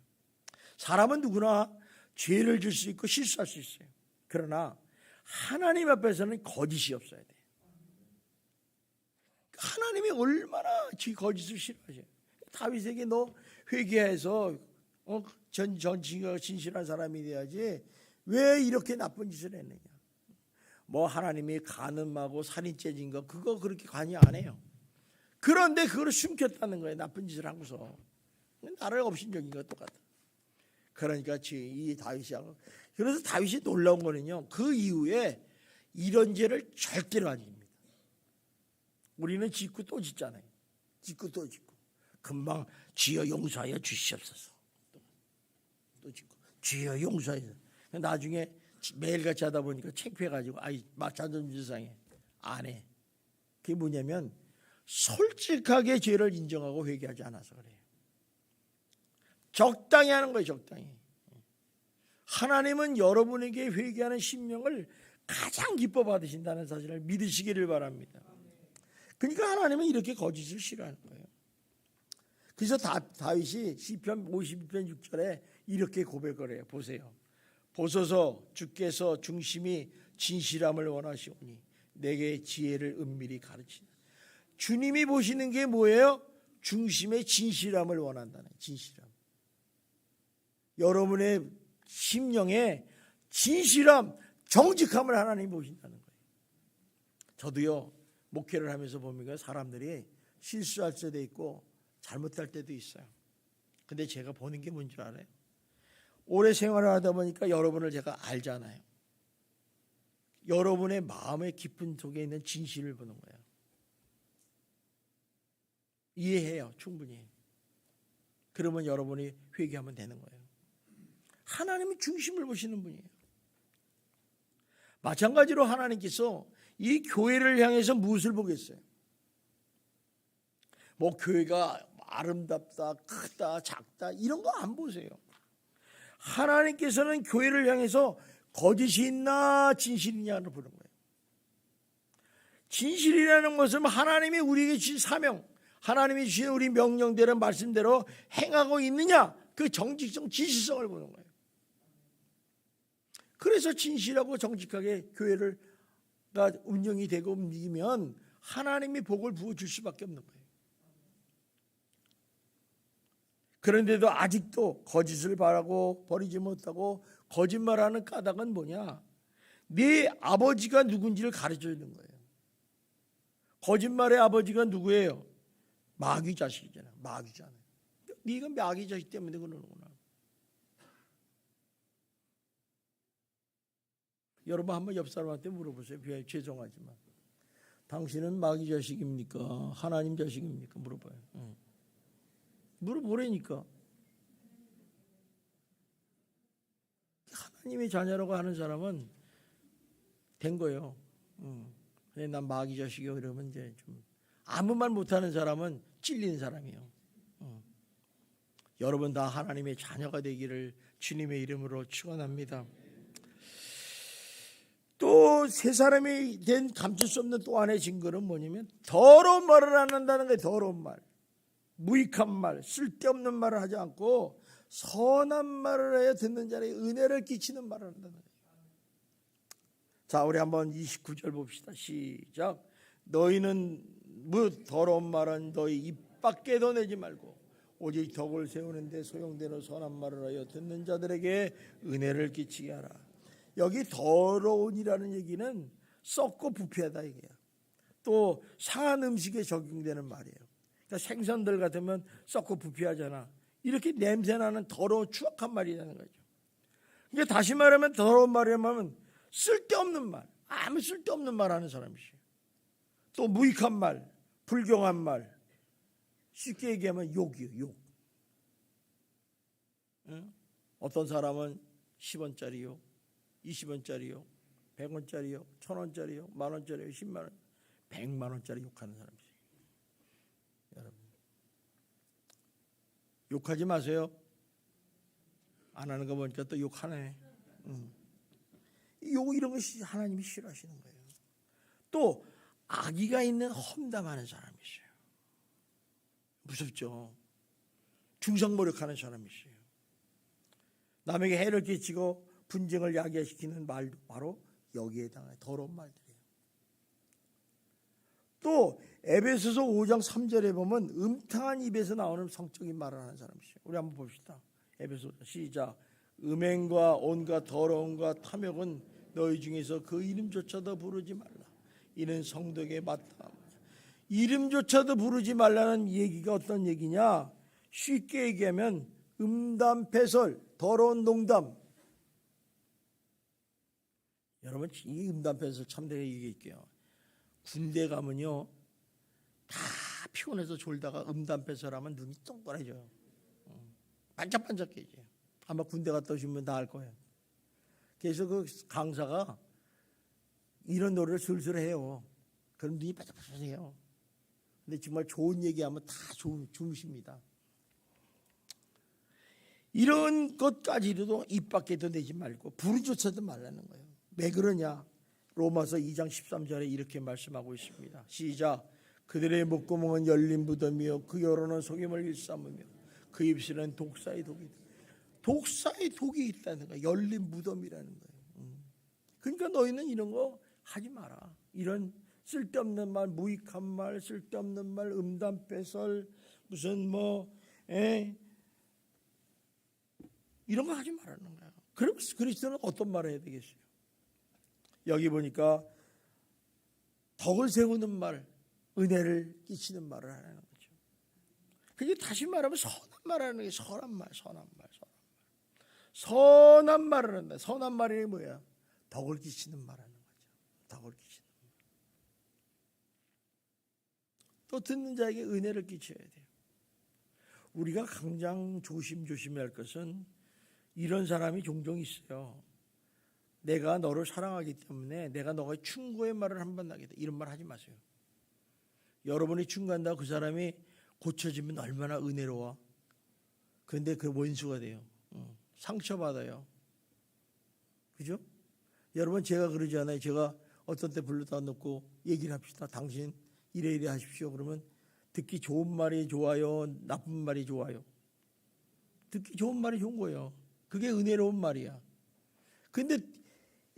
Speaker 1: 사람은 누구나 죄를 질 수 있고 실수할 수 있어요. 그러나 하나님 앞에서는 거짓이 없어야 돼요. 하나님이 얼마나 거짓을 싫어하셔요. 다윗에게 너 회개해서 전지가 진실한 사람이 돼야지 왜 이렇게 나쁜 짓을 했느냐. 뭐 하나님이 간음하고 살인죄 진 거 그거 그렇게 관여 안 해요. 그런데 그걸 숨겼다는 거예요. 나쁜 짓을 하고서. 나를 업신여긴 것 똑같아. 그러니까 이 다윗이하고, 그래서 다윗이 놀라운 거는요 그 이후에 이런 죄를 절대로 안 집니다. 우리는 짓고 또 짓잖아요. 짓고 또 짓고 금방 주여 용서하여 주시옵소서. 또 짓고 주여 용서하여. 나중에 매일같이 하다 보니까 창피해가지고 막 자존심 상해. 안 해. 그게 뭐냐면 솔직하게 죄를 인정하고 회개하지 않아서 그래요. 적당히 하는 거예요. 적당히. 하나님은 여러분에게 회개하는 심령을 가장 기뻐 받으신다는 사실을 믿으시기를 바랍니다. 그러니까 하나님은 이렇게 거짓을 싫어하는 거예요. 그래서 다윗이 시편 52편 6절에 이렇게 고백을 해요. 보세요. 보소서 주께서 중심이 진실함을 원하시오니 내게 지혜를 은밀히 가르치나. 주님이 보시는 게 뭐예요? 중심의 진실함을 원한다는 진실함. 여러분의 심령에 진실함, 정직함을 하나님이 보신다는 거예요. 저도요 목회를 하면서 보면 사람들이 실수할 때도 있고 잘못할 때도 있어요. 근데 제가 보는 게 뭔지 알아요? 오래 생활을 하다 보니까 여러분을 제가 알잖아요. 여러분의 마음의 깊은 속에 있는 진실을 보는 거예요. 이해해요. 충분히. 그러면 여러분이 회개하면 되는 거예요. 하나님은 중심을 보시는 분이에요. 마찬가지로 하나님께서 이 교회를 향해서 무엇을 보겠어요? 뭐 교회가 아름답다, 크다, 작다 이런 거 안 보세요. 하나님께서는 교회를 향해서 거짓이 있나 진실이냐를 보는 거예요. 진실이라는 것은 하나님이 우리에게 주신 사명, 하나님이 주신 우리 명령대로 말씀대로 행하고 있느냐, 그 정직성, 진실성을 보는 거예요. 그래서 진실하고 정직하게 교회가 운영이 되고 움직이면 하나님이 복을 부어줄 수밖에 없는 거예요. 그런데도 아직도 거짓을 바라고 버리지 못하고 거짓말하는 까닭은 뭐냐? 네 아버지가 누군지를 가르쳐 주는 거예요. 거짓말의 아버지가 누구예요? 마귀 자식이잖아. 마귀잖아요. 네가 마귀 자식 때문에 그러는구나. 여러분 한번 옆 사람한테 물어보세요. 죄송하지만 당신은 마귀 자식입니까? 하나님 자식입니까? 물어봐요. 물어보라니까. 하나님의 자녀라고 하는 사람은 된 거예요. 난 마귀 자식이요 이러면 이제 좀 아무 말 못하는 사람은 찔리는 사람이에요. 여러분 다 하나님의 자녀가 되기를 주님의 이름으로 축원합니다. 또 세 사람이 된 감출 수 없는 또 하나의 증거는 뭐냐면 더러운 말을 안 한다는 거예요. 더러운 말, 무익한 말, 쓸데없는 말을 하지 않고 선한 말을 하여 듣는 자에게 은혜를 끼치는 말을 한다는 거예요. 자, 우리 한번 29절 봅시다. 시작. 너희는 더러운 말은 너희 입 밖에도 내지 말고 오직 덕을 세우는데 소용되는 선한 말을 하여 듣는 자들에게 은혜를 끼치게 하라. 여기 더러운이라는 얘기는 썩고 부패하다 이게요. 또 상한 음식에 적용되는 말이에요. 그러니까 생선들 같으면 썩고 부패하잖아. 이렇게 냄새나는 더러운 추악한 말이라는 거죠. 그러니까 다시 말하면 더러운 말이라면 쓸데없는 말, 아무 쓸데없는 말 하는 사람이시에요. 또 무익한 말, 불경한 말, 쉽게 얘기하면 욕이요, 욕. 응? 어떤 사람은 10원짜리요, 20원짜리요, 100원짜리요, 1000원짜리요, 만원짜리요, 10만원, 100만원짜리 욕하는 사람이에요. 여러분, 욕하지 마세요. 안 하는 거 보니까 또 욕하네. 욕 이런 것이 하나님이 싫어하시는 거예요. 또 악의가 있는 험담하는 사람이세요. 무섭죠. 중상모략하는 사람이세요. 남에게 해를 끼치고 분쟁을 야기시키는 말도 바로 여기에 해당해요. 더러운 말들이에요. 또 에베소서 5장 3절에 보면 음탕한 입에서 나오는 성적인 말을 하는 사람이세요. 우리 한번 봅시다. 에베소서 시작. 음행과 온갖 더러움과 탐욕은 너희 중에서 그 이름조차도 부르지 말라. 이는 성도에게 마땅하다. 이름조차도 부르지 말라는 얘기가 어떤 얘기냐? 쉽게 얘기하면 음담 패설, 더러운 농담. 여러분 이 음담 패설 참 내가 얘기할게요. 군대 가면요 다 피곤해서 졸다가 음담 패설하면 눈이 동그래져요. 반짝반짝해져요. 아마 군대 갔다 오신 분 다 알 거예요. 그래서 그 강사가 이런 노래를 슬슬 해요. 그럼 눈이 반짝반짝해요. 근데 정말 좋은 얘기하면 다 주무십니다. 이런 것까지도 입 밖에도 내지 말고 부르조차도 말라는 거예요. 왜 그러냐? 로마서 2장 13절에 이렇게 말씀하고 있습니다. 시작. 그들의 목구멍은 열린 무덤이요 그 여론은 속임을 일삼으며 그 입술은 독사의 독이 있다. 독사의 독이 있다는 거예요. 열린 무덤이라는 거예요. 그러니까 너희는 이런 거 하지 마라. 이런 쓸데없는 말, 무익한 말, 쓸데없는 말, 음담 패설, 무슨 이런 거 하지 말라는 거예요. 그럼 그리스도는 어떤 말을 해야 되겠어요? 여기 보니까 덕을 세우는 말, 은혜를 끼치는 말을 하는 거죠. 그게 다시 말하면 선한 말하는 게 선한 말, 선한 말, 선한 말. 선한 말을 한다. 선한 말이 뭐야? 덕을 끼치는 말하는 거죠. 덕을 끼치는 말. 또 듣는 자에게 은혜를 끼쳐야 돼요. 우리가 가장 조심해야 할 것은 이런 사람이 종종 있어요. 내가 너를 사랑하기 때문에 내가 너가 충고의 말을 한번 하겠다. 이런 말 하지 마세요. 여러분이 충고한다고 그 사람이 고쳐지면 얼마나 은혜로워. 그런데 그 원수가 돼요. 상처받아요. 그죠? 여러분 제가 그러지 않아요. 제가 어떤 때 불러다 놓고 얘기를 합시다. 당신 이래 하십시오. 그러면 듣기 좋은 말이 좋아요? 나쁜 말이 좋아요? 듣기 좋은 말이 좋은 거예요. 그게 은혜로운 말이야. 근데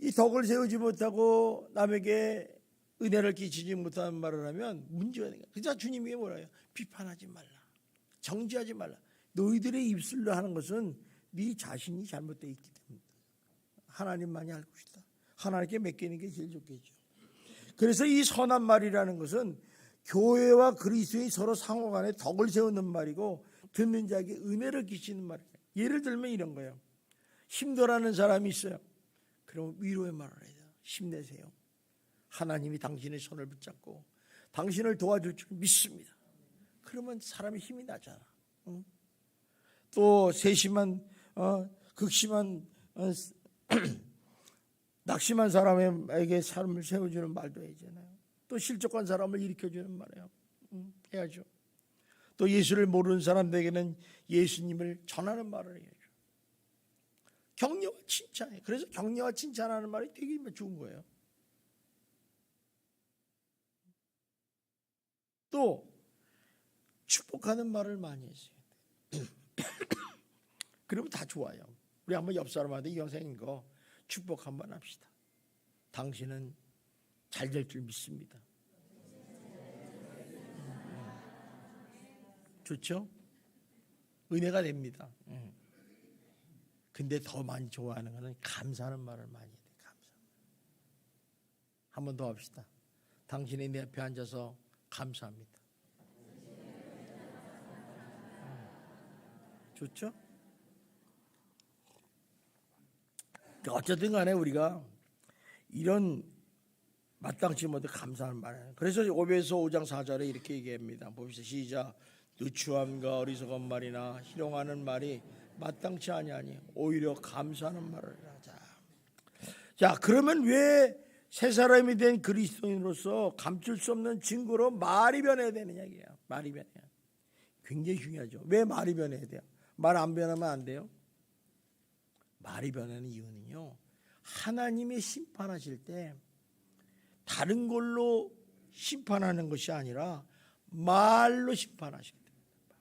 Speaker 1: 이 덕을 세우지 못하고 남에게 은혜를 끼치지 못하는 말을 하면 문제가 되는 거야. 그래서 주님이 뭐라 해요? 비판하지 말라. 정죄하지 말라. 너희들의 입술로 하는 것은 네 자신이 잘못되어 있기 때문에 하나님만이 알 것이다. 하나님께 맡기는 게 제일 좋겠죠. 그래서 이 선한 말이라는 것은 교회와 그리스도인이 서로 상호간에 덕을 세우는 말이고 듣는 자에게 은혜를 끼치는 말이에요. 예를 들면 이런 거예요. 힘들어하는 사람이 있어요. 그럼 위로의 말을 해요. 힘내세요. 하나님이 당신의 손을 붙잡고 당신을 도와줄 줄 믿습니다. 그러면 사람이 힘이 나잖아. 또 세심한 극심한 낙심한 사람에게 삶을 세워주는 말도 해야잖아요. 또 실족한 사람을 일으켜주는 말이에요. 해야죠. 또 예수를 모르는 사람들에게는 예수님을 전하는 말을 해야죠. 격려와 칭찬이에요. 그래서 격려와 칭찬하는 말이 되게 좋은 거예요. 또 축복하는 말을 많이 했어요. 그러면 다 좋아요. 우리 한번 옆 사람한테 이 선생님 거 축복 한번 합시다. 당신은 잘 될 줄 믿습니다. 좋죠? 은혜가 됩니다. 근데 더 많이 좋아하는 것은 감사하는 말을 많이 해요. 한 번 더 합시다. 당신이 내 앞에 앉아서 감사합니다. 좋죠? 어쨌든 간에 우리가 이런 마땅치 못해 감사하는 말이에요. 그래서 오베소 5장 4절에 이렇게 얘기합니다. 봅시다. 시작. 누추함과 어리석은 말이나 희롱하는 말이 마땅치 아니하니 오히려 감사하는 말을 하자. 자, 그러면 왜 새 사람이 된 그리스도인으로서 감출 수 없는 증거로 말이 변해야 되느냐 이게요. 말이 변해야. 굉장히 중요하죠. 왜 말이 변해야 돼요? 말 안 변하면 안 돼요? 말이 변하는 이유는요, 하나님의 심판하실 때 다른 걸로 심판하는 것이 아니라 말로 심판하시게 됩니다.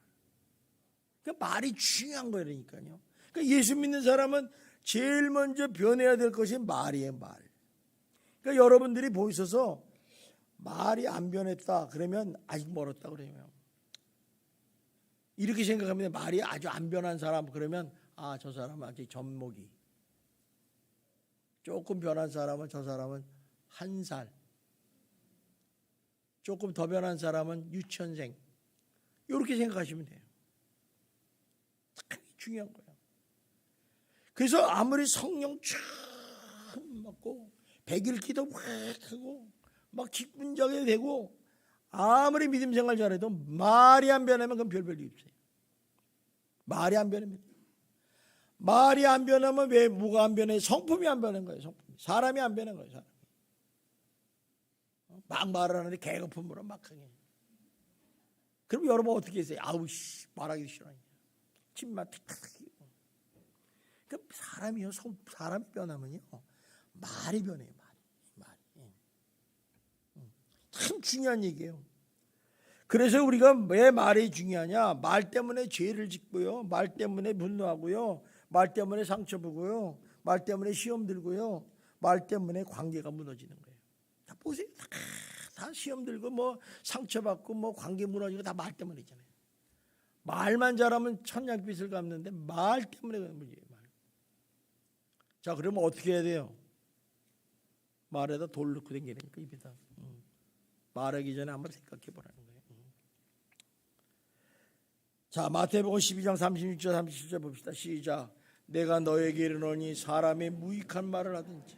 Speaker 1: 그러니까 말이 중요한 거라니까요. 그러니까 예수 믿는 사람은 제일 먼저 변해야 될 것이 말이에요. 말. 그러니까 여러분들이 보이셔서 말이 안 변했다 그러면 아직 멀었다 그래요. 이렇게 생각하면 말이 아주 안 변한 사람 그러면 아, 저 사람은 아직 젖먹이. 조금 변한 사람은 저 사람은 1살. 조금 더 변한 사람은 유치원생. 이렇게 생각하시면 돼요. 참 중요한 거예요. 그래서 아무리 성령 참 맞고 백일기도 막 하고 막 기분적이 되고 아무리 믿음 생활 잘해도 말이 안 변하면 그건 별 일이 없어요. 말이 안 변합니다. 말이 안 변하면 왜 뭐가 안 변해? 성품이 안 변한 거예요. 성품. 사람이 안 변한 거예요. 사람이. 막 말을 하는데 개거품으로 막 하게. 그럼 여러분 어떻게 했어요? 아우 씨 말하기 싫어. 침만 탁탁. 그러니까 사람이요. 사람이 변하면요. 말이 변해요. 말이. 참 중요한 얘기예요. 그래서 우리가 왜 말이 중요하냐? 말 때문에 죄를 짓고요. 말 때문에 분노하고요. 말 때문에 상처보고요. 말 때문에 시험 들고요. 말 때문에 관계가 무너지는 거예요. 다 보세요. 다 시험 들고 뭐 상처받고 뭐 관계 무너지고 다 말 때문이잖아요. 말만 잘하면 천냥빚을 갚는데 말 때문에 그런 문제예요. 말. 자, 그러면 어떻게 해야 돼요? 말에다 돌 넣고 다니니까 입에다. 말하기 전에 한번 생각해 보라는 거예요. 자, 마태복음 12장 36절 37절 봅시다. 시작. 내가 너에게 이르노니 사람의 무익한 말을 하든지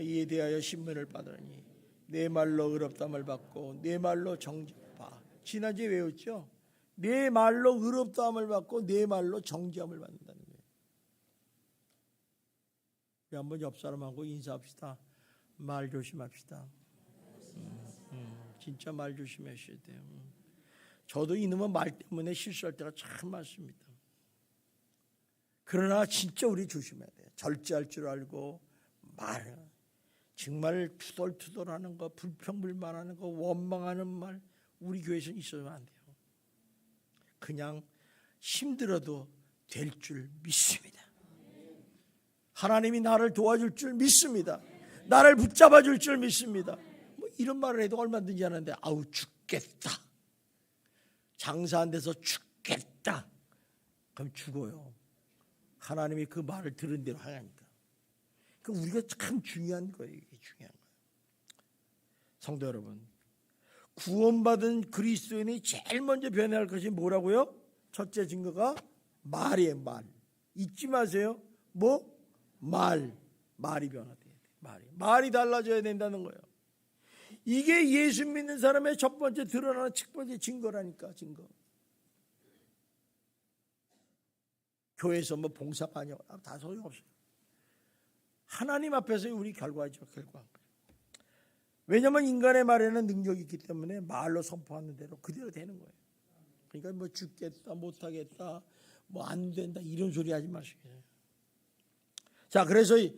Speaker 1: 이에 대하여 신문을 받으니 내 말로 의롭다함을 받고 내 말로 정죄파. 지난주에 외웠죠? 내 말로 의롭다함을 받고 내 말로 정죄함을 받는다는 거예요. 우리 한번 옆 사람하고 인사합시다. 말 조심합시다. 진짜 말 조심하셔야 돼요. 저도 이놈의 말 때문에 실수할 때가 참 많습니다. 그러나 진짜 우리 조심해야 돼요. 절제할 줄 알고 말 정말 투덜투덜하는 거, 불평불만하는 거, 원망하는 말 우리 교회에서 있어서는 안 돼요. 그냥 힘들어도 될 줄 믿습니다. 하나님이 나를 도와줄 줄 믿습니다. 나를 붙잡아 줄 줄 믿습니다. 뭐 이런 말을 해도 얼마든지 하는데 아우 죽겠다. 장사 안 돼서 죽겠다. 그럼 죽어요. 하나님이 그 말을 들은 대로 하니까. 그러니까 우리가 참 중요한 거예요. 이게 중요한 거예요. 성도 여러분, 구원받은 그리스도인이 제일 먼저 변해야 할 것이 뭐라고요? 첫째 증거가 말이에요. 말. 잊지 마세요. 뭐? 말이 변화돼야 돼. 말이 달라져야 된다는 거예요. 이게 예수 믿는 사람의 첫 번째 드러나는 첫 번째 증거라니까. 증거. 교회에서 뭐 봉사가 아니야 다 소용없어요. 하나님 앞에서의 우리 결과죠. 결과. 왜냐하면 인간의 말에는 능력이 있기 때문에 말로 선포하는 대로 그대로 되는 거예요. 그러니까 뭐 죽겠다 못하겠다 뭐 안 된다 이런 소리 하지 마시고. 자, 그래서 이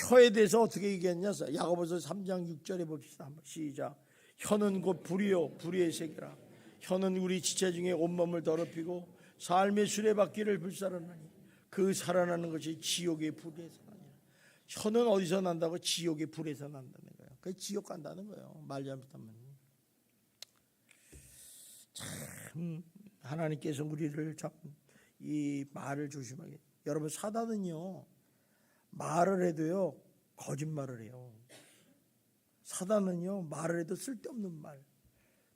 Speaker 1: 혀에 대해서 어떻게 얘기했냐? 야고보서 3장 6절에 봅시다. 한번 시작. 혀는 곧 불이요 불의의 세계라. 혀는 우리 지체 중에 온몸을 더럽히고 삶의 수레바퀴를 불살라나니 그 살아나는 것이 지옥의 불에서 나니라. 혀는 어디서 난다고? 지옥의 불에서 난다는 거예요. 그 지옥 간다는 거예요. 말 잘못하면. 참 하나님께서 우리를 참 이 말을 조심하게. 여러분 사단은요 말을 해도요 거짓말을 해요. 사단은요, 말을 해도 쓸데없는 말,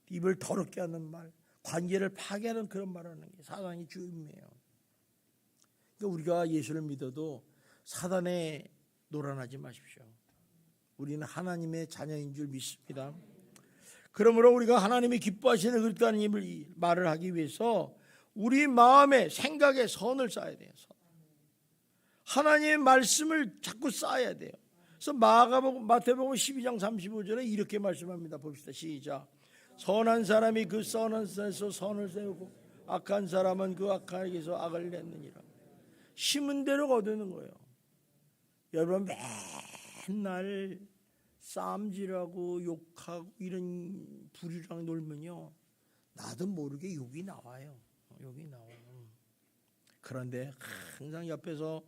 Speaker 1: 입을 더럽게 하는 말, 관계를 파괴하는 그런 말을 하는 게 사단이 주임이에요. 그러니까 우리가 예수를 믿어도 사단에 놀아나지 마십시오. 우리는 하나님의 자녀인 줄 믿습니다. 그러므로 우리가 하나님이 기뻐하시는 그리스도인 말을 하기 위해서 우리 마음에 생각에 선을 쌓아야 돼요. 하나님의 말씀을 자꾸 쌓아야 돼요. 그래서 마태복음 12장 35절에 이렇게 말씀합니다. 봅시다. 시작. 선한 사람이 그 선한 산에서 선을 세우고 악한 사람은 그 악한 에게서 악을 냈느니라. 심은 대로 거두는 거예요. 여러분 맨날 싸움질하고 욕하고 이런 불이랑 놀면요, 나도 모르게 욕이 나와요. 욕이 나와요. 그런데 항상 옆에서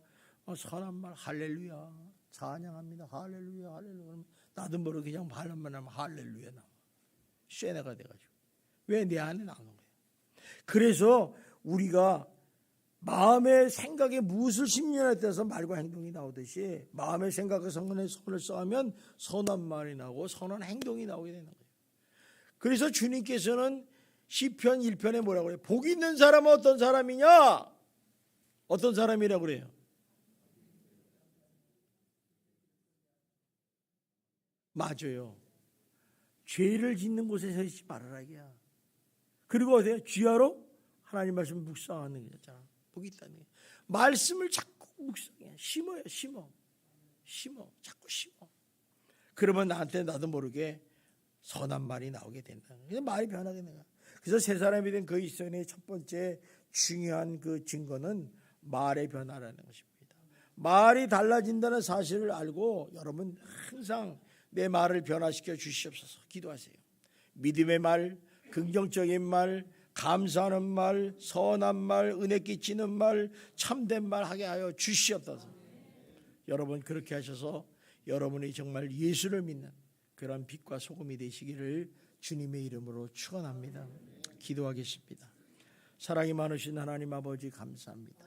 Speaker 1: 선한 말 할렐루야 찬양합니다. 할렐루야 할렐루야. 나도 모르게 그냥 말만 하면 할렐루야 나와. 쇠뇌가 돼가지고. 왜 내 안에 나오는 거예요? 그래서 우리가 마음의 생각에 무엇을 심려에 따라서 말과 행동이 나오듯이 마음의 생각과 성문에 손을 써하면 선한 말이 나오고 선한 행동이 나오게 되는 거예요. 그래서 주님께서는 시편 1편에 뭐라고 그래요? 복 있는 사람은 어떤 사람이냐? 어떤 사람이라고 그래요? 맞아요. 죄를 짓는 곳에 서 있지 말아라 이게야. 그리고 어때요? 쥐하로 하나님 말씀을 묵상하는 거잖아. 복이 있다는 게. 말씀을 자꾸 묵상해. 심어요. 심어. 자꾸 심어. 그러면 나도 모르게 선한 말이 나오게 된다. 그래서 말이 변하게 된다. 그래서 새 사람이 된 그리스도인의 첫 번째 중요한 그 증거는 말의 변화라는 것입니다. 말이 달라진다는 사실을 알고 여러분 항상 내 말을 변화시켜 주시옵소서 기도하세요. 믿음의 말, 긍정적인 말, 감사하는 말, 선한 말, 은혜 끼치는 말, 참된 말 하게 하여 주시옵소서. 여러분 그렇게 하셔서 여러분이 정말 예수를 믿는 그런 빛과 소금이 되시기를 주님의 이름으로 축원합니다. 기도하겠습니다. 사랑이 많으신 하나님 아버지 감사합니다.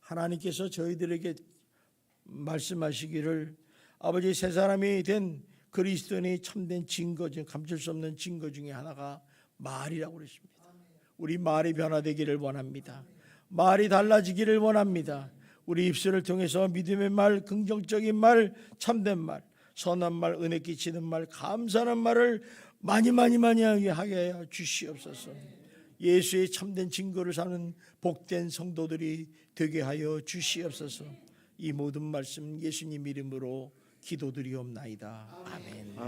Speaker 1: 하나님께서 저희들에게 말씀하시기를 아버지 새 사람이 된 그리스도인의 참된 증거 중 감출 수 없는 증거 중에 하나가 말이라고 그랬습니다. 우리 말이 변화되기를 원합니다. 말이 달라지기를 원합니다. 우리 입술을 통해서 믿음의 말, 긍정적인 말, 참된 말, 선한 말, 은혜 끼치는 말, 감사하는 말을 많이 하게 하여 주시옵소서. 예수의 참된 증거를 사는 복된 성도들이 되게 하여 주시옵소서. 이 모든 말씀 예수님 이름으로 기도드리옵나이다. 아멘.